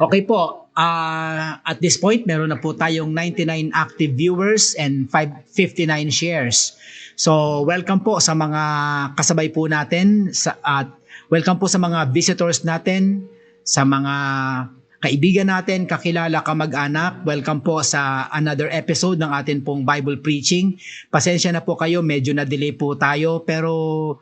Okay po, at this point, meron na po tayong 99 active viewers and 559 shares. So, welcome po sa mga kasabay po natin at welcome po sa mga visitors natin, sa mga kaibigan natin, kakilala, kamag-anak. Welcome po sa another episode ng atin pong Bible preaching. Pasensya na po kayo, medyo na-delay po tayo, pero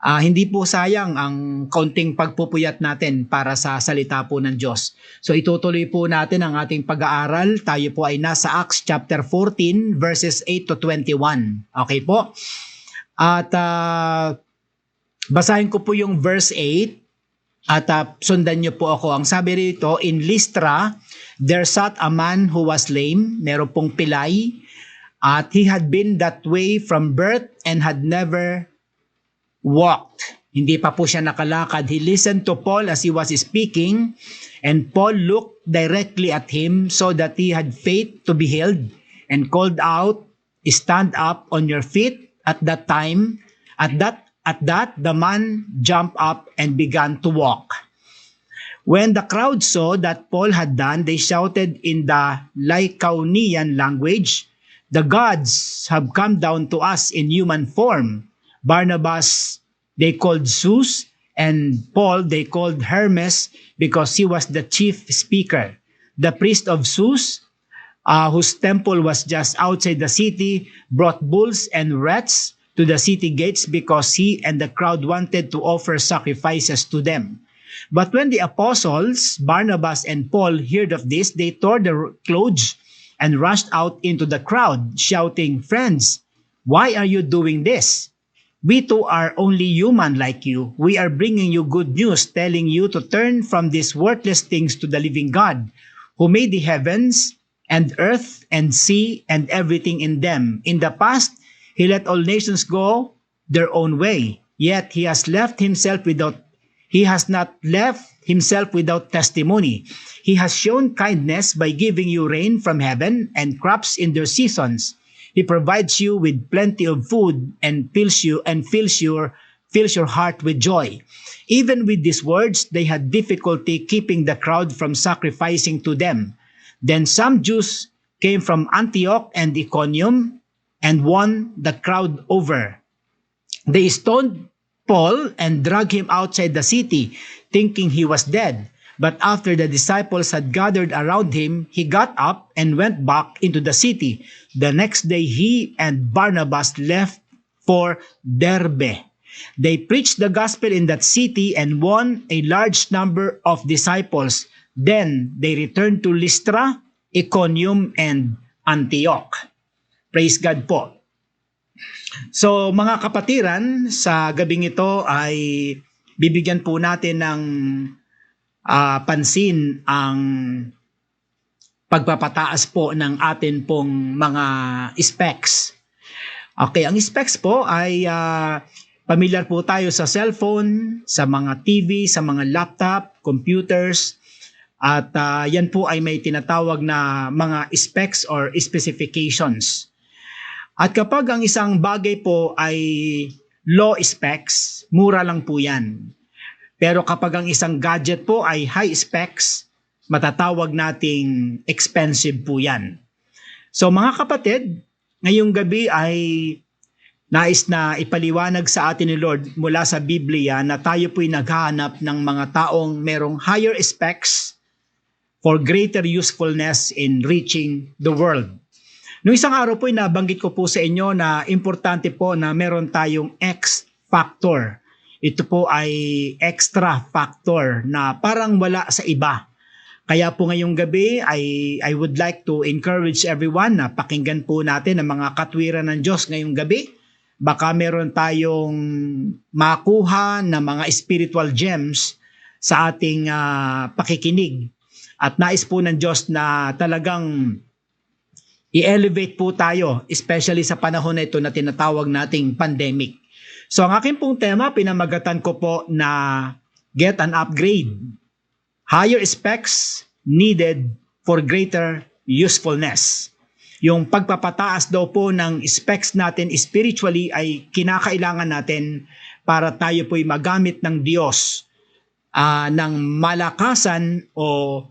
hindi po sayang ang kaunting pagpupuyat natin para sa salita po ng Diyos. So itutuloy po natin ang ating pag-aaral. Tayo po ay nasa Acts chapter 14 verses 8 to 21. Okay po? At basahin ko po yung verse 8 at sundan niyo po ako. Ang sabi rito, in Lystra, there sat a man who was lame, meron pong pilay, at he had been that way from birth and had never walked. Hindi pa po siya nakalakad. He listened to Paul as he was speaking, and Paul looked directly at him so that he had faith to be healed, and called out, stand up on your feet. At that, the man jumped up and began to walk. When the crowd saw that Paul had done, they shouted in the Lycaonian language, "The gods have come down to us in human form." Barnabas they called Zeus, and Paul they called Hermes because he was the chief speaker. The priest of Zeus, whose temple was just outside the city, brought bulls and rats to the city gates because he and the crowd wanted to offer sacrifices to them. But when the apostles, Barnabas and Paul, heard of this, they tore their clothes and rushed out into the crowd, shouting, "Friends, why are you doing this? We too are only human like you. We are bringing you good news, telling you to turn from these worthless things to the living God, who made the heavens and earth and sea and everything in them. In the past, he let all nations go their own way, yet he has not left himself without testimony. He has shown kindness by giving you rain from heaven and crops in their seasons. He provides you with plenty of food and fills your heart with joy." Even with these words, they had difficulty keeping the crowd from sacrificing to them. Then some Jews came from Antioch and Iconium and won the crowd over. They stoned Paul and dragged him outside the city, thinking he was dead. But after the disciples had gathered around him, he got up and went back into the city. The next day, he and Barnabas left for Derbe. They preached the gospel in that city and won a large number of disciples. Then they returned to Lystra, Iconium, and Antioch. Praise God po. So mga kapatiran, sa gabing ito ay bibigyan po natin ng pansin ang pagpapataas po ng atin pong mga specs. Okay, ang specs po ay familiar po tayo sa cellphone, sa mga TV, sa mga laptop, computers, at yan po ay may tinatawag na mga specs or specifications. At kapag ang isang bagay po ay low specs, mura lang po yan. Pero kapag ang isang gadget po ay high specs, matatawag nating expensive po yan. So mga kapatid, ngayong gabi ay nais na ipaliwanag sa atin ni Lord mula sa Biblia na tayo po'y naghahanap ng mga taong merong higher specs for greater usefulness in reaching the world. Noong isang araw po'y nabanggit ko po sa inyo na importante po na meron tayong X factor. Ito po ay extra factor na parang wala sa iba. Kaya po ngayong gabi I would like to encourage everyone na pakinggan po natin ang mga katwiran ng Diyos ngayong gabi. Baka meron tayong makuha na mga spiritual gems sa ating pakikinig. At nais po ng Diyos na talagang i-elevate po tayo, especially sa panahon na ito na tinatawag nating pandemic. So ang aking pong tema, pinamagatan ko po na Get an Upgrade. Higher specs needed for greater usefulness. Yung pagpapataas daw po ng specs natin spiritually ay kinakailangan natin para tayo po'y magamit ng Diyos ng malakasan o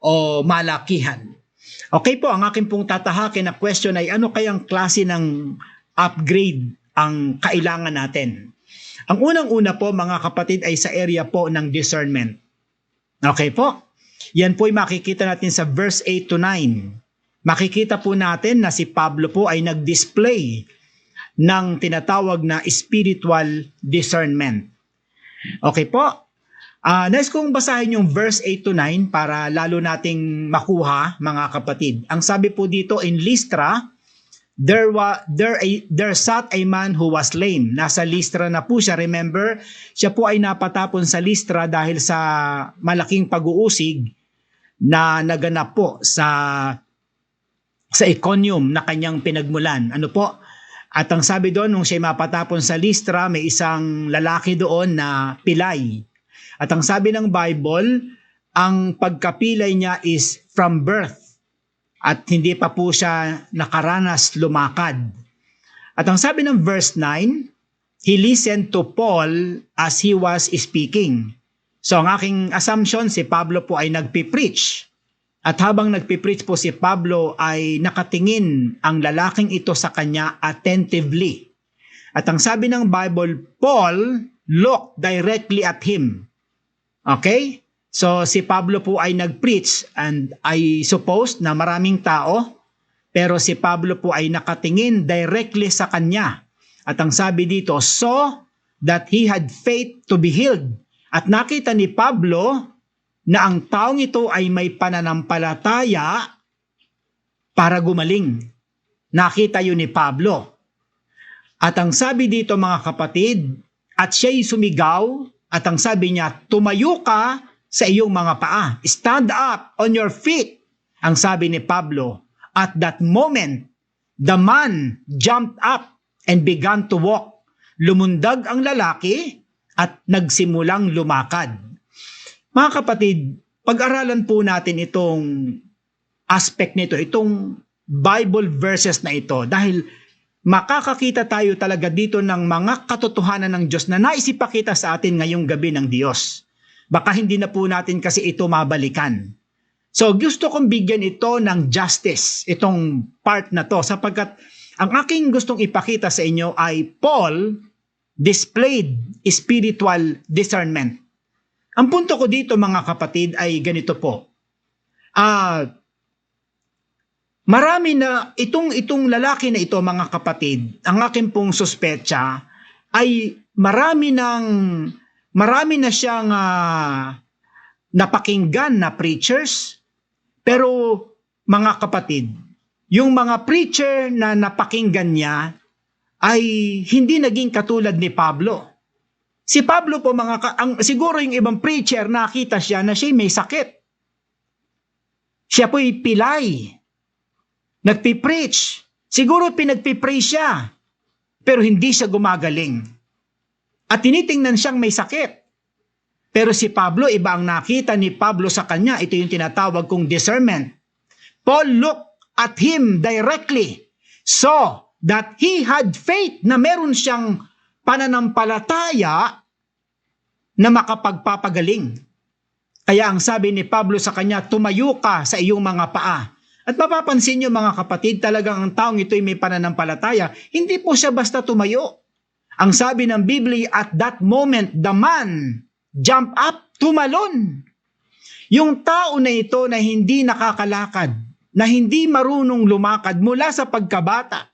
o malakihan. Okay po, ang aking pong tatahakin na question ay ano kayang klase ng upgrade ang kailangan natin? Ang unang-una po mga kapatid ay sa area po ng discernment. Okay po? Yan po ay makikita natin sa verse 8 to 9. Makikita po natin na si Pablo po ay nag-display ng tinatawag na spiritual discernment. Okay po? Nais kong basahin yung verse 8 to 9 para lalo nating makuha mga kapatid. Ang sabi po dito, in Lystra, there sat a man who was lame. Nasa Lystra na po siya. Remember, siya po ay napatapon sa Lystra dahil sa malaking pag-uusig na naganap po sa Iconium na kanyang pinagmulan. Ano po? At ang sabi doon, nung siya mapatapon sa Lystra, may isang lalaki doon na pilay. At ang sabi ng Bible, ang pagkapilay niya is from birth. At hindi pa po siya nakaranas lumakad. At ang sabi ng verse 9, he listened to Paul as he was speaking. So ang aking assumption, si Pablo po ay nagpipreach. At habang nagpipreach po si Pablo ay nakatingin ang lalaking ito sa kanya attentively. At ang sabi ng Bible, Paul looked directly at him. Okay? So si Pablo po ay nag-preach and I suppose na maraming tao, pero si Pablo po ay nakatingin directly sa kanya. At ang sabi dito, so that he had faith to be healed. At nakita ni Pablo na ang taong ito ay may pananampalataya para gumaling. Nakita yun ni Pablo. At ang sabi dito mga kapatid, at siya'y sumigaw, at ang sabi niya, tumayo ka sa iyong mga paa. Stand up on your feet. Ang sabi ni Pablo, at that moment, the man jumped up and began to walk. Lumundag ang lalaki at nagsimulang lumakad. Mga kapatid, pag-aralan po natin itong aspect nito, itong Bible verses na ito, dahil makakakita tayo talaga dito ng mga katotohanan ng Diyos na naisipakita sa atin ngayong gabi ng Diyos. Baka hindi na po natin kasi ito mabalikan. So gusto kong bigyan ito ng justice, itong part na to, sapagkat ang aking gustong ipakita sa inyo ay Paul displayed spiritual discernment. Ang punto ko dito mga kapatid ay ganito po. Marami na itong lalaki na ito mga kapatid, ang aking pong suspetsa ay marami na siyang napakinggan na preachers, pero mga kapatid, yung mga preacher na napakinggan niya ay hindi naging katulad ni Pablo. Si Pablo po siguro yung ibang preacher nakita siya na siya may sakit. Siya po'y pilay. Nagpipreach. Siguro pinagpipray siya. Pero hindi siya gumagaling. At tinitingnan siyang may sakit. Pero si Pablo, iba ang nakita ni Pablo sa kanya. Ito yung tinatawag kong discernment. Paul looked at him directly, so that he had faith na meron siyang pananampalataya na makapagpapagaling. Kaya ang sabi ni Pablo sa kanya, tumayo ka sa iyong mga paa. At mapapansin niyo mga kapatid, talagang ang taong ito'y may pananampalataya, hindi po siya basta tumayo. Ang sabi ng Biblia, at that moment, the man jumped up, tumalon. Yung tao na ito na hindi nakakalakad, na hindi marunong lumakad mula sa pagkabata,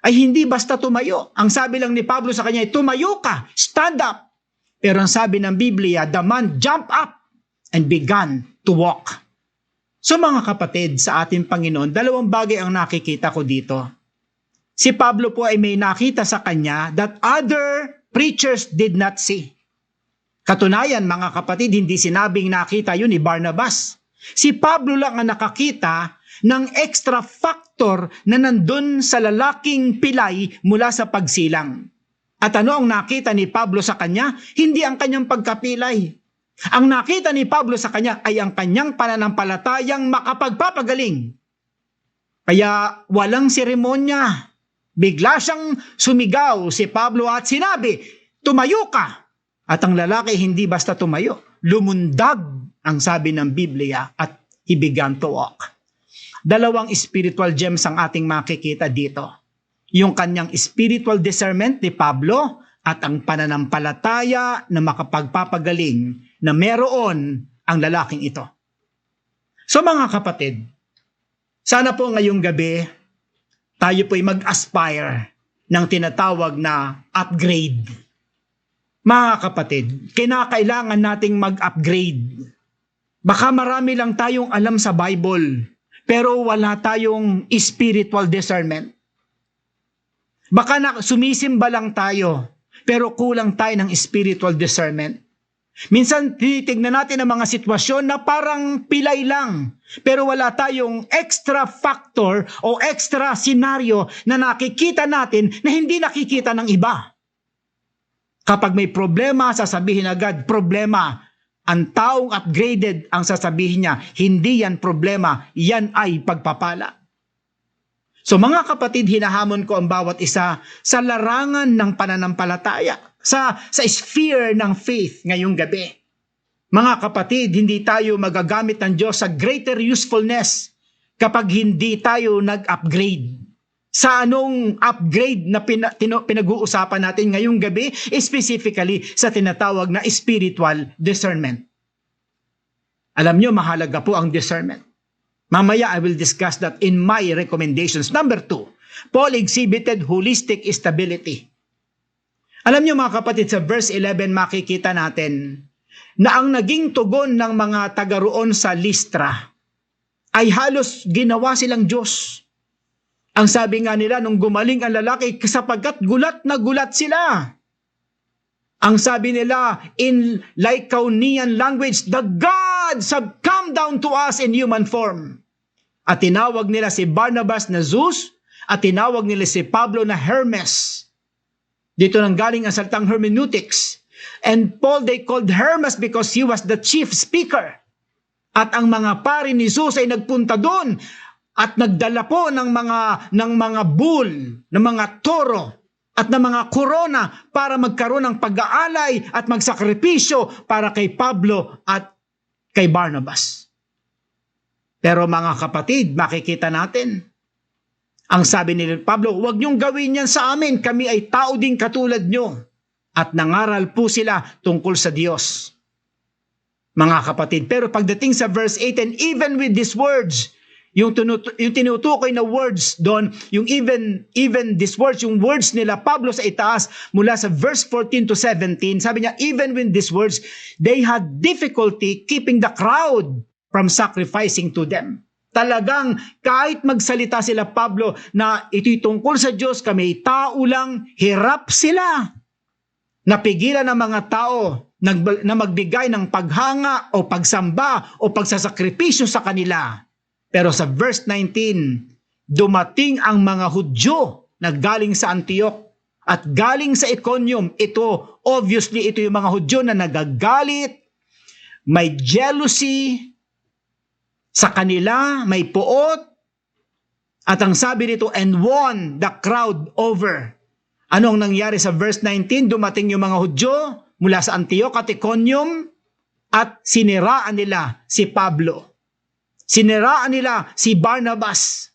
ay hindi basta tumayo. Ang sabi lang ni Pablo sa kanya, tumayo ka, stand up. Pero ang sabi ng Biblia, the man jumped up and began to walk. So mga kapatid, sa ating Panginoon, dalawang bagay ang nakikita ko dito. Si Pablo po ay may nakita sa kanya that other preachers did not see. Katunayan mga kapatid, hindi sinabing nakita yun ni Barnabas. Si Pablo lang ang nakakita ng extra factor na nandun sa lalaking pilay mula sa pagsilang. At ano ang nakita ni Pablo sa kanya? Hindi ang kanyang pagkapilay. Ang nakita ni Pablo sa kanya ay ang kanyang pananampalatayang makapagpapagaling. Kaya walang seremonya. Bigla siyang sumigaw si Pablo at sinabi, tumayo ka. At ang lalaki hindi basta tumayo. Lumundag ang sabi ng Biblia at he began to walk. Dalawang spiritual gems ang ating makikita dito. Yung kanyang spiritual discernment ni Pablo at ang pananampalataya na makapagpapagaling na meron ang lalaking ito. So mga kapatid, sana po ngayong gabi, tayo po'y mag-aspire ng tinatawag na upgrade. Mga kapatid, kinakailangan nating mag-upgrade. Baka marami lang tayong alam sa Bible, pero wala tayong spiritual discernment. Baka sumisimba lang tayo, pero kulang tayo ng spiritual discernment. Minsan tinitignan natin ang mga sitwasyon na parang pilay lang, pero wala tayong extra factor o extra scenario na nakikita natin na hindi nakikita ng iba. Kapag may problema, sasabihin agad, problema. Ang taong upgraded ang sasabihin niya, hindi yan problema, yan ay pagpapala. So mga kapatid, hinahamon ko ang bawat isa sa larangan ng pananampalataya, sa sphere ng faith ngayong gabi. Mga kapatid, hindi tayo magagamit ng Diyos sa greater usefulness kapag hindi tayo nag-upgrade. Sa anong upgrade na pinag-uusapan natin ngayong gabi, specifically sa tinatawag na spiritual discernment. Alam nyo, mahalaga po ang discernment. Mamaya I will discuss that in my recommendations. Number 2, Paul exhibited holistic stability. Alam niyo mga kapatid, sa verse 11 makikita natin na ang naging tugon ng mga taga roon sa Listra ay halos ginawa silang Diyos. Ang sabi nga nila nung gumaling ang lalaki, sapagkat gulat na gulat sila. Ang sabi nila in Lycaonian language, the gods have come down to us in human form. At tinawag nila si Barnabas na Zeus at tinawag nila si Pablo na Hermes. Dito nang galing ang salitang hermeneutics. And Paul they called Hermes because he was the chief speaker. At ang mga pari ni Zeus ay nagpunta doon at nagdala po ng mga bull, ng mga toro at ng mga korona para magkaroon ng pag-aalay at magsakripisyo para kay Pablo at kay Barnabas. Pero mga kapatid, makikita natin, ang sabi ni Pablo, huwag niyong gawin yan sa amin, kami ay tao din katulad niyo. At nangaral po sila tungkol sa Diyos. Mga kapatid, pero pagdating sa verse 8, and even with these words, yung tinutukoy na words doon, yung even these words, yung words nila Pablo sa itaas, mula sa verse 14 to 17, sabi niya, even with these words, they had difficulty keeping the crowd from sacrificing to them. Talagang kahit magsalita sila Pablo na ito'y tungkol sa Diyos, kami tao lang, hirap sila. Napigilan ng mga tao na magbigay ng paghanga o pagsamba o pagsasakripisyo sa kanila. Pero sa verse 19, dumating ang mga Hudyo na galing sa Antioch at galing sa Iconium. Ito, obviously, ito yung mga Hudyo na nagagalit, may jealousy sa kanila, may puot, at ang sabi nito, and won the crowd over. Ano ang nangyari sa verse 19? Dumating yung mga Hudyo mula sa Antioch at Iconium at siniraan nila si Pablo. Siniraan nila si Barnabas.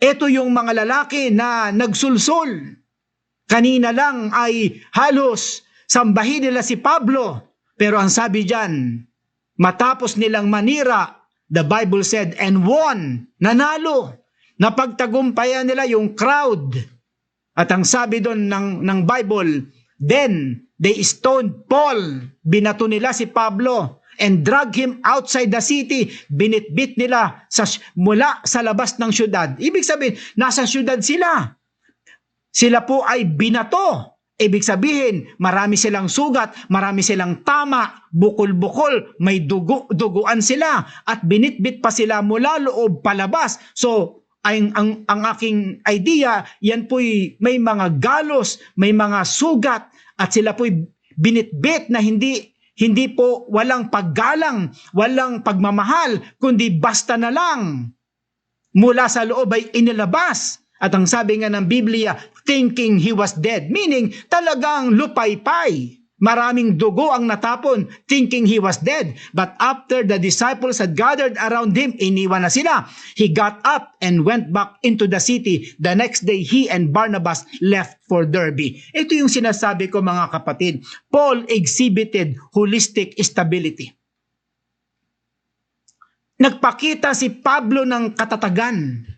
Ito yung mga lalaki na nagsulsul. Kanina lang ay halos sambahin nila si Pablo. Pero ang sabi dyan, matapos nilang manira, the Bible said, and won, nanalo. Napagtagumpayan nila yung crowd. At ang sabi doon ng Bible, then they stoned Paul. Binato nila si Pablo and drag him outside the city. Binitbit nila mula sa labas ng syudad. Ibig sabihin, nasa syudad sila. Sila po ay binato. Ibig sabihin, marami silang sugat, marami silang tama, bukol-bukol, may duguan sila, at binitbit pa sila mula loob palabas. So, ang aking idea, yan po'y may mga galos, may mga sugat, at sila po'y binitbit na hindi po walang paggalang, walang pagmamahal, kundi basta na lang. Mula sa loob ay inilabas. At ang sabi nga ng Biblia, thinking he was dead. Meaning, talagang lupaypay. Maraming dugo ang natapon, thinking he was dead. But after the disciples had gathered around him, iniwan na sila. He got up and went back into the city. The next day, he and Barnabas left for Derbe. Ito yung sinasabi ko mga kapatid. Paul exhibited holistic stability. Nagpakita si Pablo ng katatagan.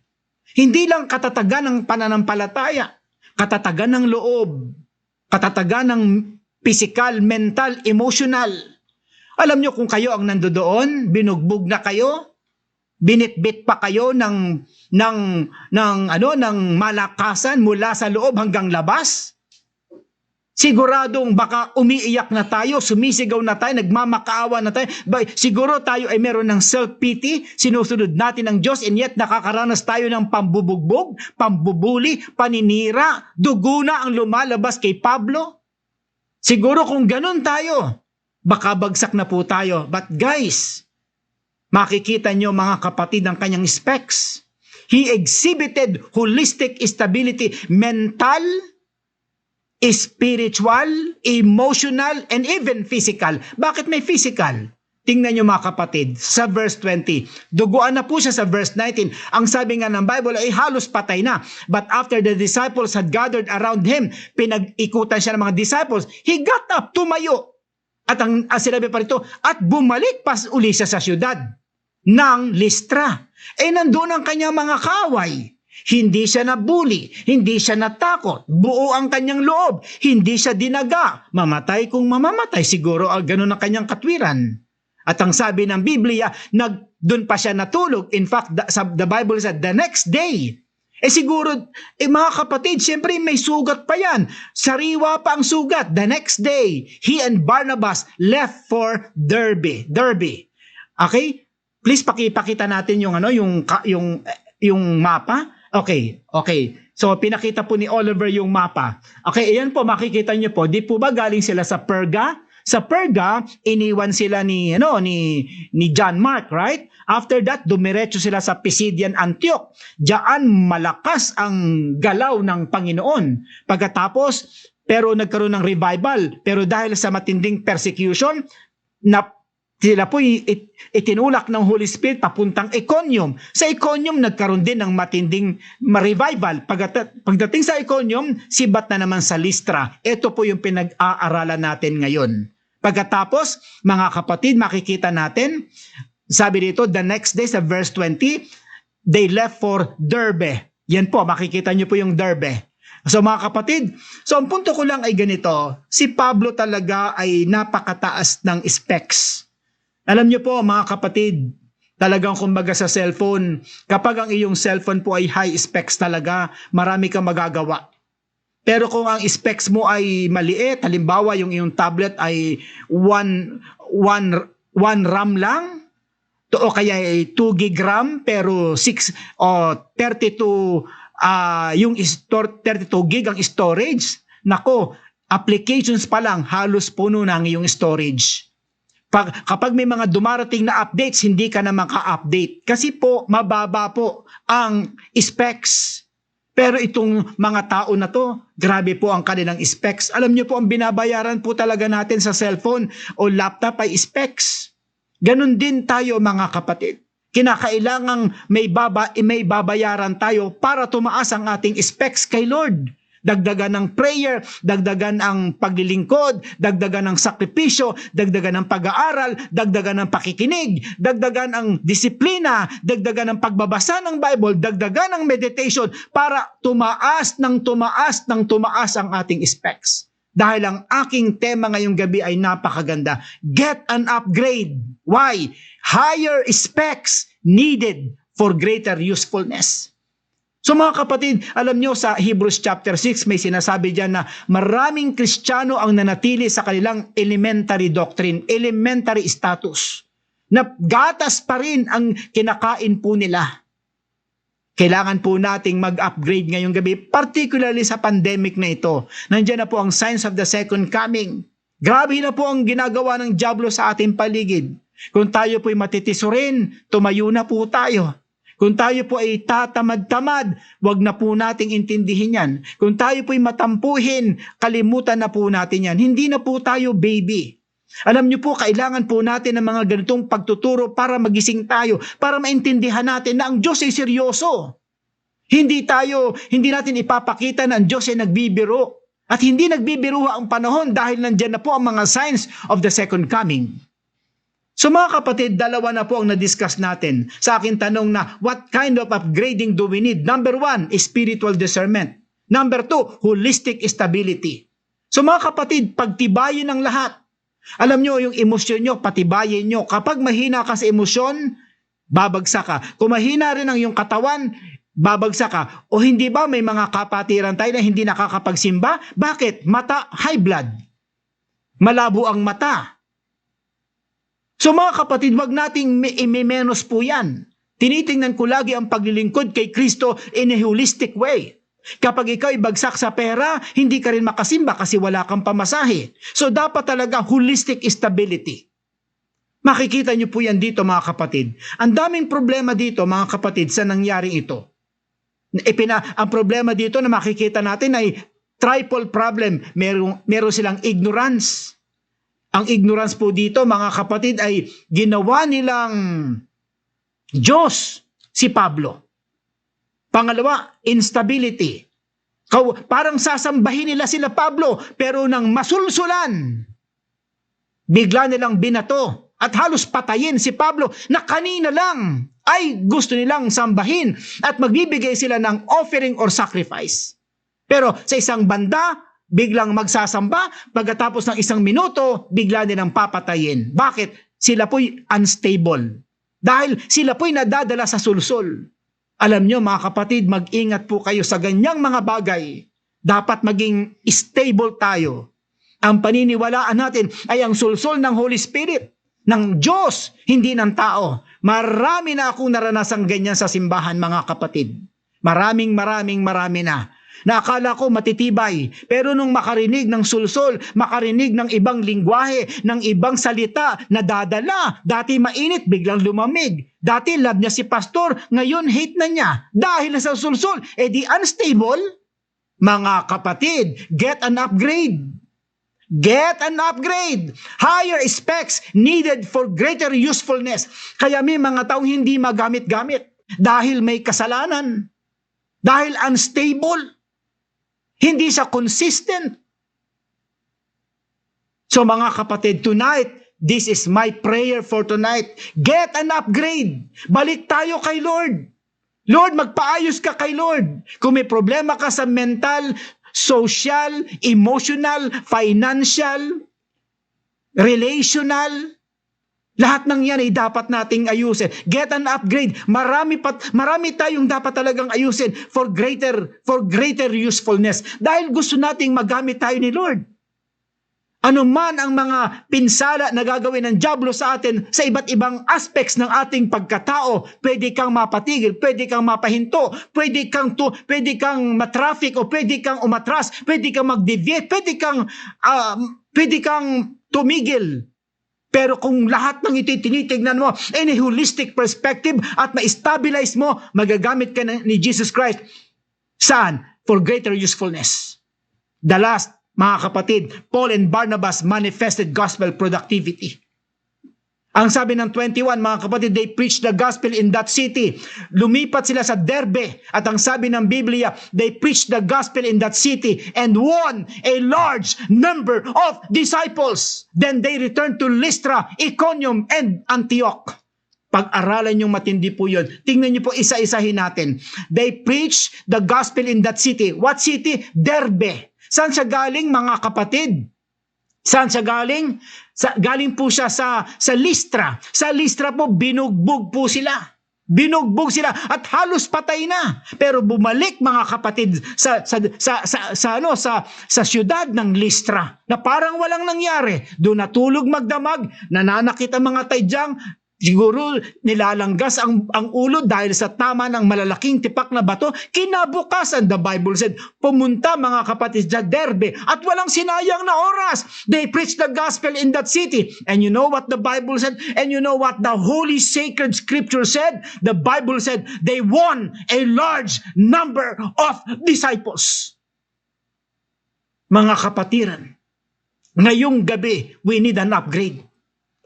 Hindi lang katatagan ng pananampalataya, katatagan ng loob, katatagan ng physical, mental, emotional. Alam nyo kung kayo ang nandoon, binugbog na kayo, binitbit pa kayo ng malakasan mula sa loob hanggang labas. Siguradong baka umiiyak na tayo, sumisigaw na tayo, nagmamakaawa na tayo. Siguro tayo ay meron ng self-pity, sinusunod natin ang Diyos, and yet nakakaranas tayo ng pambubugbog, pambubuli, paninira, dugo na ang lumalabas kay Pablo. Siguro kung ganun tayo, baka bagsak na po tayo. But guys, makikita nyo mga kapatid ang kanyang specs. He exhibited holistic stability, mental, spiritual, emotional, and even physical. Bakit may physical? Tingnan nyo mga kapatid, sa verse 20. Duguan na po siya sa verse 19. Ang sabi nga ng Bible ay halos patay na. But after the disciples had gathered around him, pinag-ikutan siya ng mga disciples, he got up, tumayo. At ang sinabi pa rito, at bumalik pa uli siya sa syudad ng Listra. Nandun ang kanyang mga kaway. Hindi siya nabuli, hindi siya natakot, buo ang kanyang loob, hindi siya dinaga, mamatay kung mamamatay, siguro ganun ang kanyang katwiran. At ang sabi ng Biblia, doon pa siya natulog. In fact, the Bible said, the next day, siguro, mga kapatid, siyempre may sugat pa yan, sariwa pa ang sugat. The next day, he and Barnabas left for Derbe. Okay? Please pakita natin yung mapa. Okay. So, pinakita po ni Oliver yung mapa. Okay, ayan po, makikita niyo po. Di po ba galing sila sa Perga? Sa Perga, iniwan sila ni John Mark, right? After that, dumiretso sila sa Pisidian Antioch. Diyan malakas ang galaw ng Panginoon. Pagkatapos, pero nagkaroon ng revival. Pero dahil sa matinding persecution, sila po itinulak ng Holy Spirit papuntang Iconium. Sa Iconium, nagkaroon din ng matinding revival. Pagdating sa Iconium, sibat na naman sa Listra. Ito po yung pinag-aaralan natin ngayon. Pagkatapos, mga kapatid, makikita natin, sabi dito, the next day sa verse 20, they left for Derbe. Yan po, makikita nyo po yung Derbe. So mga kapatid, so ang punto ko lang ay ganito, si Pablo talaga ay napakataas ng specs. Alam niyo po mga kapatid, talagang kumbaga sa cellphone, kapag ang iyong cellphone po ay high specs talaga, marami kang magagawa. Pero kung ang specs mo ay maliit, halimbawa yung iyong tablet ay 1 RAM lang, o kaya ay 2 gig RAM pero 6 o 32 yung 32 gig ang storage. Nako, applications pa lang halos puno na ang iyong storage. Kapag may mga dumarating na updates, hindi ka na maka-update. Kasi po, mababa po ang specs. Pero itong mga tao na to, grabe po ang kanilang specs. Alam niyo po, ang binabayaran po talaga natin sa cellphone o laptop ay specs. Ganon din tayo mga kapatid. Kinakailangang may babayaran tayo para tumaas ang ating specs kay Lord. Dagdagan ng prayer, dagdagan ang paglilingkod, dagdagan ng sakripisyo, dagdagan ng pag-aaral, dagdagan ng pakikinig, dagdagan ang disiplina, dagdagan ng pagbabasa ng Bible, dagdagan ng meditation para tumaas ang ating specs. Dahil ang aking tema ngayong gabi ay napakaganda. Get an upgrade. Why? Higher specs needed for greater usefulness. So mga kapatid, alam nyo sa Hebrews chapter 6 may sinasabi dyan na maraming Kristiyano ang nanatili sa kanilang elementary doctrine, elementary status. Na gatas pa rin ang kinakain po nila. Kailangan po nating mag-upgrade ngayong gabi, particularly sa pandemic na ito. Nandiyan na po ang signs of the second coming. Grabe na po ang ginagawa ng dyablo sa ating paligid. Kung tayo po'y matitisurin, tumayo na po tayo. Kung tayo po ay tatamad-tamad, wag na po nating intindihin yan. Kung tayo po ay matampuhin, kalimutan na po natin yan. Hindi na po tayo baby. Alam niyo po, kailangan po natin ng mga ganitong pagtuturo para magising tayo, para maintindihan natin na ang Diyos ay seryoso. Hindi natin ipapakita na ang Diyos ay nagbibiro. At hindi nagbibiro ang panahon dahil nandyan na po ang mga signs of the second coming. So mga kapatid, dalawa na po ang na-discuss natin sa aking tanong na what kind of upgrading do we need? Number 1 is spiritual discernment. Number 2, holistic stability. So mga kapatid, pagtibayin ang lahat. Alam nyo, yung emosyon nyo, patibayin nyo. Kapag mahina ka sa emosyon, babagsak ka. Kung mahina rin ang yung katawan, babagsak ka. O hindi ba may mga kapatiran tayo na hindi nakakapagsimba? Bakit? Mata, high blood. Malabo ang mata. So mga kapatid, wag nating i-menos po yan. Tinitingnan ko lagi ang paglilingkod kay Kristo in a holistic way. Kapag ikaw ay bagsak sa pera, hindi ka rin makasimba kasi wala kang pamasahe. So dapat talaga holistic stability. Makikita niyo po yan dito mga kapatid. Ang daming problema dito mga kapatid sa nangyaring ito. Ang problema dito na makikita natin ay triple problem. Meron silang ignorance. Ang ignorance po dito, mga kapatid, ay ginawa nilang Diyos si Pablo. Pangalawa, instability. Parang sasambahin nila sila Pablo, pero nang masulsulan, bigla nilang binato at halos patayin si Pablo na kanina lang ay gusto nilang sambahin at magbibigay sila ng offering or sacrifice. Pero sa isang banda, biglang magsasamba, pagkatapos ng 1 minuto, bigla nilang papatayin. Bakit? Sila po'y unstable. Dahil sila po'y nadadala sa sulsol. Alam nyo mga kapatid, mag-ingat po kayo sa ganyang mga bagay. Dapat maging stable tayo. Ang paniniwalaan natin ay ang sulsol ng Holy Spirit, ng Diyos, hindi ng tao. Marami na akong naranasang ganyan sa simbahan mga kapatid. Marami na. Nakala ko matitibay, pero nung makarinig ng sulsol, makarinig ng ibang lingwahe, ng ibang salita, nadadala. Dati mainit, biglang lumamig. Dati love niya si pastor, ngayon hate na niya. Dahil sa sulsol, di unstable. Mga kapatid, get an upgrade. Get an upgrade. Higher specs needed for greater usefulness. Kaya may mga taong hindi magamit-gamit dahil may kasalanan. Dahil unstable. Hindi siya consistent. So mga kapatid, tonight, this is my prayer for tonight. Get an upgrade. Balik tayo kay Lord. Lord, magpaayos ka kay Lord. Kung may problema ka sa mental, social, emotional, financial, relational, lahat ng yan ay dapat nating ayusin. Get an upgrade. Marami tayong dapat talagang ayusin for greater usefulness. Dahil gusto nating magamit tayo ni Lord. Ano man ang mga pinsala na gagawin ng dyablo sa atin sa iba't ibang aspects ng ating pagkatao, pwede kang mapatigil, pwede kang mapahinto, pwede kang matraffic o pwede kang umatras, pwede kang mag-deviate, pwede kang tumigil. Pero kung lahat ng ito'y tinitignan mo in a holistic perspective at ma-stabilize mo, magagamit ka ni Jesus Christ. Saan? For greater usefulness. The last, mga kapatid, Paul and Barnabas manifested gospel productivity. Ang sabi ng 21, mga kapatid, they preached the gospel in that city. Lumipat sila sa Derbe. At ang sabi ng Biblia, they preached the gospel in that city and won a large number of disciples. Then they returned to Lystra, Iconium, and Antioch. Pag-aralan yung matindi po yun. Tingnan niyo po, isa-isahin natin. They preached the gospel in that city. What city? Derbe. Saan siya galing, mga kapatid? Saan siya galing? Galing po siya sa Lystra. Sa Lystra po, binugbog po sila. Binugbog sila at halos patay na. Pero bumalik mga kapatid sa siyudad ng Lystra na parang walang nangyari. Doon natulog magdamag, nananakit ang mga taydyang, siguro nilalanggas ang ulo dahil sa tama ng malalaking tipak na bato. Kinabukasan, the Bible said, pumunta mga kapatid sa Derbe at walang sinayang na oras. They preached the gospel in that city. And you know what the Bible said? And you know what the Holy Sacred Scripture said? The Bible said they won a large number of disciples. Mga kapatiran, ngayong gabi, we need an upgrade.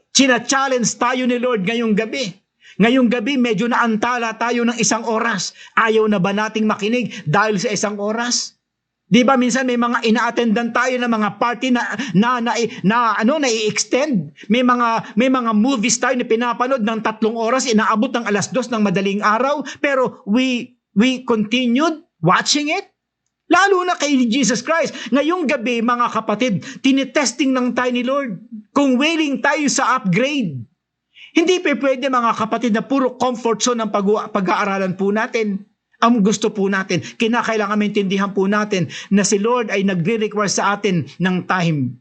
Sina-challenge tayo ni Lord ngayong gabi. Ngayong gabi, medyo naantala tayo ng 1 oras. Ayaw na ba nating makinig dahil sa 1 oras? Di ba minsan may mga ina-attendan tayo ng mga party na i-extend? May mga movies tayo na pinapanood ng 3 oras, inaabot ng 2:00 ng madaling araw, pero we continued watching it. Lalo na kay Jesus Christ. Ngayong gabi, mga kapatid, tinitesting ng tayo ni Lord kung willing tayo sa upgrade. Hindi pa pwede, mga kapatid, na puro comfort zone ang pag-aaralan po natin. Ang gusto po natin, kinakailangan maintindihan po natin na si Lord ay nagre-require sa atin ng time.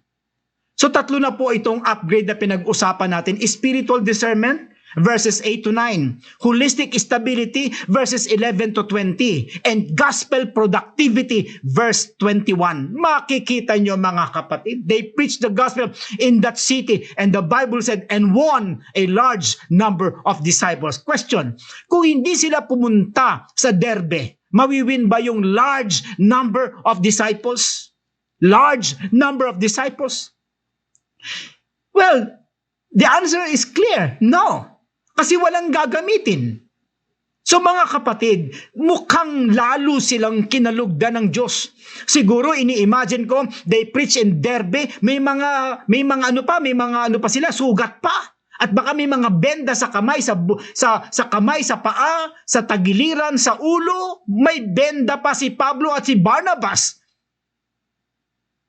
So 3 na po itong upgrade na pinag-usapan natin. Spiritual discernment, verses 8 to 9. Holistic stability, verses 11 to 20. And gospel productivity, verse 21. Makikita nyo, mga kapatid, they preached the gospel in that city, and the Bible said, and won a large number of disciples. Question, kung hindi sila pumunta sa Derbe, mawiwin ba yung large number of disciples? Large number of disciples? Well, the answer is clear, no. Kasi walang gagamitin. So mga kapatid, mukhang lalo silang kinalugdan ng Diyos. Siguro ini-imagine ko, they preach in Derbe, may mga ano pa sila, sugat pa. At baka may mga benda sa kamay, sa kamay, sa paa, sa tagiliran, sa ulo. May benda pa si Pablo at si Barnabas.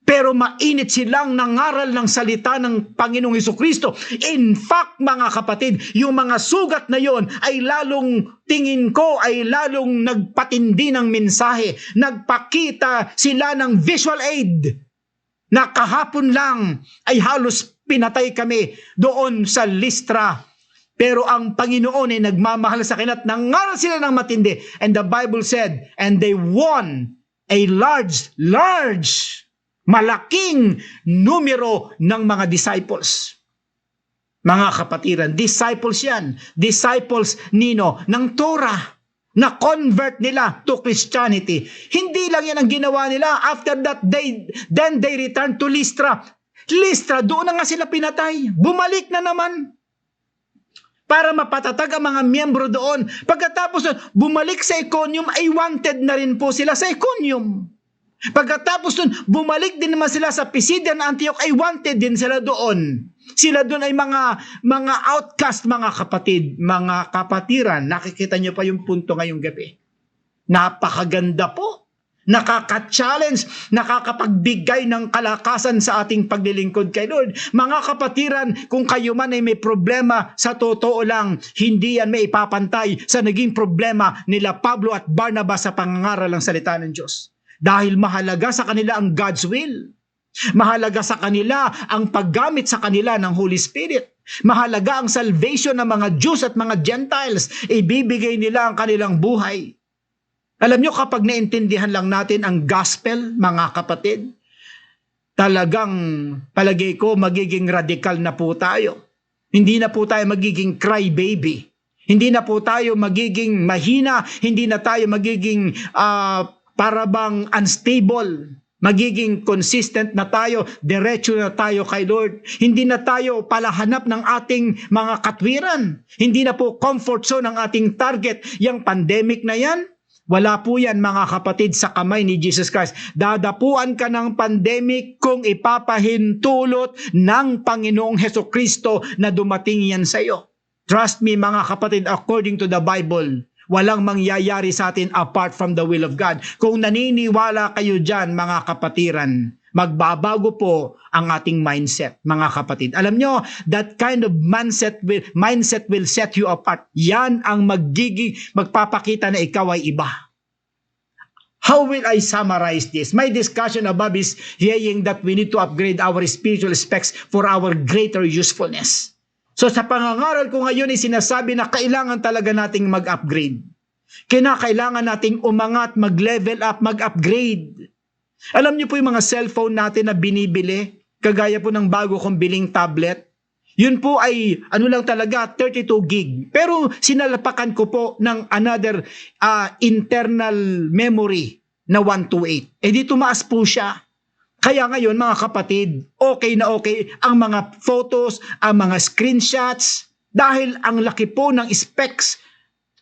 Pero mainit silang nangaral ng salita ng Panginoong Hesukristo. In fact, mga kapatid, yung mga sugat na yon ay lalong, tingin ko, ay lalong nagpatindi ng mensahe. Nagpakita sila ng visual aid na kahapon lang ay halos pinatay kami doon sa Listra. Pero ang Panginoon ay nagmamahal sa kanila at nangaral sila ng matindi. And the Bible said, and they won a malaking numero ng mga disciples. Mga kapatiran, disciples yan. Disciples ng Torah, na convert nila to Christianity. Hindi lang yan ang ginawa nila. After that, then they returned to Lystra. Lystra, doon na nga sila pinatay. Bumalik na naman para mapatatag ang mga miyembro doon. Pagkatapos bumalik sa Iconium, ay wanted na rin po sila sa Iconium. Pagkatapos nun, bumalik din naman sila sa Pisidian Antioch, ay wanted din sila doon. Sila doon ay mga outcast, mga kapatid, mga kapatiran. Nakikita nyo pa yung punto ngayong gabi. Napakaganda po. Nakaka-challenge, nakakapagbigay ng kalakasan sa ating paglilingkod kay Lord. Mga kapatiran, kung kayo man ay may problema, sa totoo lang, hindi yan may ipapantay sa naging problema nila Pablo at Barnabas sa pangangaral ng salita ng Diyos. Dahil mahalaga sa kanila ang God's will. Mahalaga sa kanila ang paggamit sa kanila ng Holy Spirit. Mahalaga ang salvation ng mga Jews at mga Gentiles. Ibibigay nila ang kanilang buhay. Alam nyo, kapag naintindihan lang natin ang gospel, mga kapatid, talagang palagay ko magiging radical na po tayo. Hindi na po tayo magiging crybaby. Hindi na po tayo magiging mahina. Hindi na tayo magiging para bang unstable, magiging consistent na tayo, diretso na tayo kay Lord. Hindi na tayo palahanap ng ating mga katwiran. Hindi na po comfort zone ang ating target. Yang pandemic na yan, wala po yan, mga kapatid, sa kamay ni Jesus Christ. Dadapuan ka ng pandemic kung ipapahintulot ng Panginoong Hesukristo na dumating yan sa iyo. Trust me, mga kapatid, according to the Bible, walang mangyayari sa atin apart from the will of God. Kung naniniwala kayo dyan, mga kapatiran, magbabago po ang ating mindset, mga kapatid. Alam nyo, that kind of mindset will set you apart. Yan ang magpapakita na ikaw ay iba. How will I summarize this? My discussion above is saying that we need to upgrade our spiritual specs for our greater usefulness. So sa pangangaral ko ngayon ay sinasabi na kailangan talaga nating mag-upgrade. Kinakailangan nating umangat, mag-level up, mag-upgrade. Alam niyo po yung mga cellphone natin na binibili, kagaya po ng bago kong biling tablet, yun po ay ano lang talaga, 32 gig. Pero sinalapakan ko po ng another internal memory na 128. Eh di tumaas po siya. Kaya ngayon mga kapatid, okay na okay ang mga photos, ang mga screenshots, dahil ang laki po ng specs.